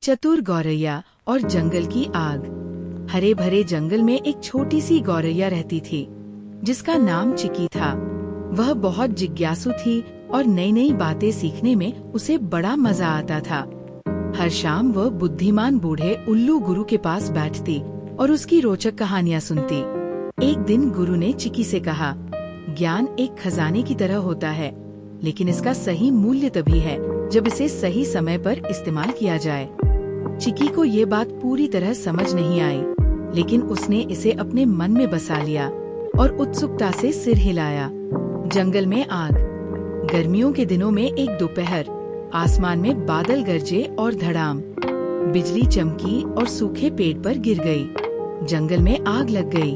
चतुर गौरैया और जंगल की आग। हरे भरे जंगल में एक छोटी सी गौरैया रहती थी जिसका नाम चिकी था। वह बहुत जिज्ञासु थी और नई नई बातें सीखने में उसे बड़ा मजा आता था। हर शाम वह बुद्धिमान बूढ़े उल्लू गुरु के पास बैठती और उसकी रोचक कहानियाँ सुनती। एक दिन गुरु ने चिकी से कहा, ज्ञान एक खजाने की तरह होता है, लेकिन इसका सही मूल्य तभी है जब इसे सही समय पर इस्तेमाल किया जाए। चिकी को ये बात पूरी तरह समझ नहीं आई, लेकिन उसने इसे अपने मन में बसा लिया और उत्सुकता से सिर हिलाया। जंगल में आग। गर्मियों के दिनों में एक दोपहर आसमान में बादल गरजे और धड़ाम, बिजली चमकी और सूखे पेड़ पर गिर गई। जंगल में आग लग गई।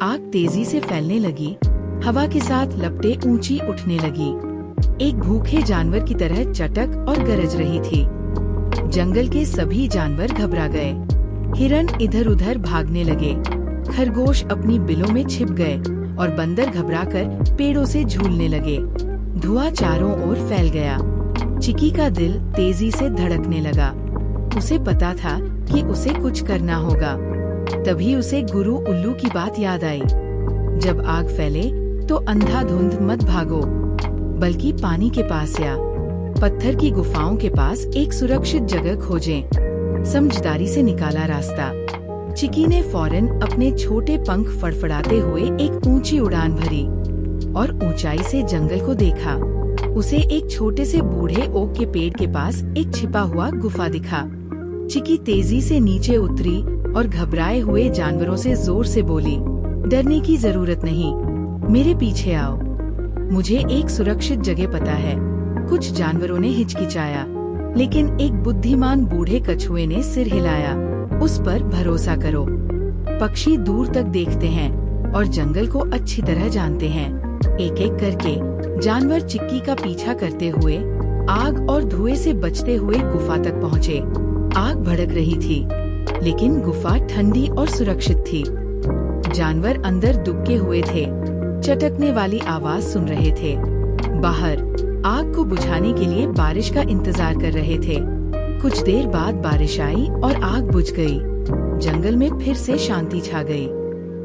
आग तेजी से फैलने लगी, हवा के साथ लपटें ऊंची उठने लगी। एक भूखे जानवर की तरह चटक और गरज रही थी। जंगल के सभी जानवर घबरा गए। हिरन इधर उधर भागने लगे, खरगोश अपनी बिलों में छिप गए और बंदर घबराकर पेड़ों से झूलने लगे। धुआं चारों ओर फैल गया। चिकी का दिल तेजी से धड़कने लगा। उसे पता था कि उसे कुछ करना होगा। तभी उसे गुरु उल्लू की बात याद आई। जब आग फैले तो अंधाधुंध मत भागो, बल्कि पानी के पास या पत्थर की गुफाओं के पास एक सुरक्षित जगह खोजें। समझदारी से निकाला रास्ता। चिकी ने फौरन अपने छोटे पंख फड़फड़ाते हुए एक ऊंची उड़ान भरी और ऊंचाई से जंगल को देखा। उसे एक छोटे से बूढ़े ओक के पेड़ के पास एक छिपा हुआ गुफा दिखा। चिकी तेजी से नीचे उतरी और घबराए हुए जानवरों से जोर से बोली, डरने की जरूरत नहीं, मेरे पीछे आओ, मुझे एक सुरक्षित जगह पता है। कुछ जानवरों ने हिचकिचाया, लेकिन एक बुद्धिमान बूढ़े कछुए ने सिर हिलाया, उस पर भरोसा करो। पक्षी दूर तक देखते हैं और जंगल को अच्छी तरह जानते हैं। एक एक करके जानवर चिक्की का पीछा करते हुए आग और धुएं से बचते हुए गुफा तक पहुँचे। आग भड़क रही थी, लेकिन गुफा ठंडी और सुरक्षित थी। जानवर अंदर दुबके हुए थे, चटकने वाली आवाज सुन रहे थे। बाहर आग को बुझाने के लिए बारिश का इंतजार कर रहे थे। कुछ देर बाद बारिश आई और आग बुझ गई। जंगल में फिर से शांति छा गई।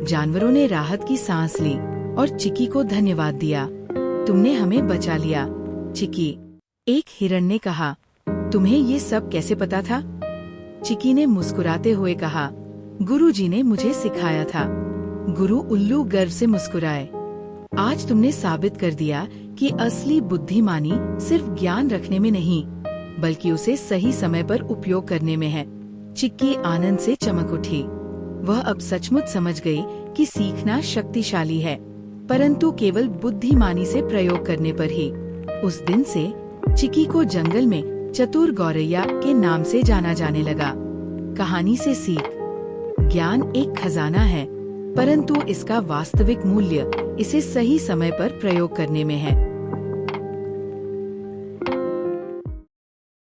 जानवरों ने राहत की सांस ली और चिकी को धन्यवाद दिया। तुमने हमें बचा लिया, चिकी। एक हिरण ने कहा, तुम्हें ये सब कैसे पता था? चिकी ने मुस्कुराते हुए कहा, गुरुजी ने मुझे सिखाया था। गुरु उल्लू गर्व से मुस्कुराए। आज तुमने साबित कर दिया कि असली बुद्धिमानी सिर्फ ज्ञान रखने में नहीं, बल्कि उसे सही समय पर उपयोग करने में है। चिक्की आनंद से चमक उठी। वह अब सचमुच समझ गई कि सीखना शक्तिशाली है, परंतु केवल बुद्धिमानी से प्रयोग करने पर ही। उस दिन से चिक्की को जंगल में चतुर गौरैया के नाम से जाना जाने लगा। कहानी से सीख, ज्ञान एक खजाना है, परंतु इसका वास्तविक मूल्य इसे सही समय पर प्रयोग करने में है।